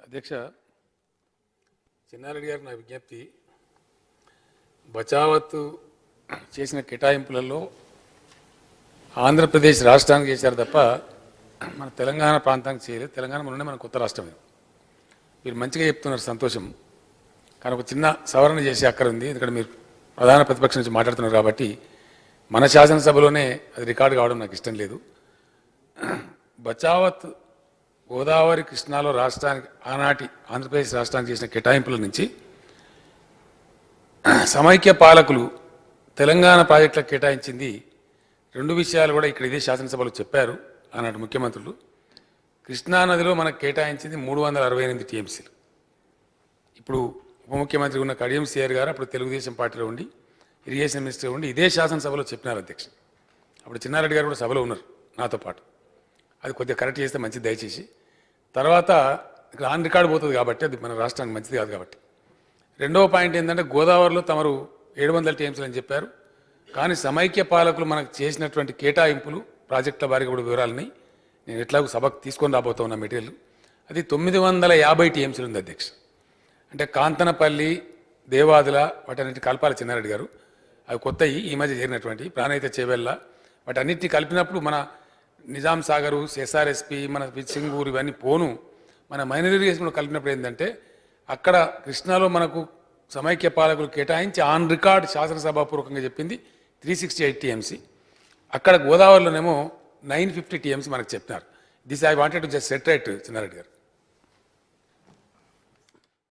అధ్యక్ష, చిన్నారెడ్డి గారికి నా విజ్ఞప్తి, బచావత్తు చేసిన కేటాయింపులలో ఆంధ్రప్రదేశ్ రాష్ట్రానికి చేశారు తప్ప మన తెలంగాణ ప్రాంతానికి చేయలేదు. తెలంగాణ మొన్ననే మన కొత్త రాష్ట్రం. మీరు మంచిగా చెప్తున్నారు, సంతోషం. కానీ ఒక చిన్న సవరణ చేసే అక్కర ఉంది. ఎందుకంటే మీరు ప్రధాన ప్రతిపక్షం నుంచి మాట్లాడుతున్నారు కాబట్టి మన శాసనసభలోనే అది రికార్డు కావడం నాకు ఇష్టం లేదు. బచావత్ గోదావరి కృష్ణాలో రాష్ట్రానికి ఆనాటి ఆంధ్రప్రదేశ్ రాష్ట్రానికి చేసిన కేటాయింపుల నుంచి సమైక్య పాలకులు తెలంగాణ ప్రాజెక్టులకు కేటాయించింది రెండు విషయాలు కూడా ఇక్కడ ఇదే శాసనసభలో చెప్పారు ఆనాటి ముఖ్యమంత్రులు. కృష్ణానదిలో మనకు కేటాయించింది 368 టీఎంసీలు. ఇప్పుడు ఉప ముఖ్యమంత్రి ఉన్న కడియం సిఆర్ గారు అప్పుడు తెలుగుదేశం పార్టీలో ఉండి ఇరిగేషన్ మినిస్టర్ ఉండి ఇదే శాసనసభలో చెప్పినారు అధ్యక్ష. అప్పుడు చిన్నారెడ్డి గారు కూడా సభలో ఉన్నారు నాతో పాటు. అది కొద్దిగా కరెక్ట్ చేస్తే మంచిది దయచేసి. తర్వాత ఇక్కడ ఆన్ రికార్డు పోతుంది కాబట్టి అది మన రాష్ట్రానికి మంచిది కాదు కాబట్టి. రెండవ పాయింట్ ఏంటంటే గోదావరిలో తమరు 700 టీఎంసీలు అని చెప్పారు. కానీ సమైక్య పాలకులు మనకు చేసినటువంటి కేటాయింపులు ప్రాజెక్టుల వారికి కూడా వివరాలని నేను ఎట్లాగో సభకు తీసుకొని రాబోతా ఉన్న మెటీరియల్ అది 950 టీఎంసీలు ఉంది అధ్యక్ష. అంటే కాంతనపల్లి, దేవాదుల వాటన్నిటి కలపాలి చిన్నారెడ్డి గారు. అవి కొత్తవి ఈ మధ్య చేరినటువంటి ప్రాణహిత చేవెళ్ళ వాటన్నిటిని కలిపినప్పుడు మన నిజాం సాగరు, ఎస్ఆర్ఎస్పి, మన సింగూరు ఇవన్నీ పోను మన మైనర్ ఇరిగేషన్ కలిపినప్పుడు ఏంటంటే అక్కడ కృష్ణాలో మనకు సమైక్య పాలకులు కేటాయించి ఆన్ రికార్డ్ శాసనసభాపూర్వకంగా చెప్పింది 368 టీఎంసీ. అక్కడ గోదావరిలోనేమో 950 టీఎంసీ మనకు చెప్పినారు. This I wanted to just set right Chinna Reddy గారు.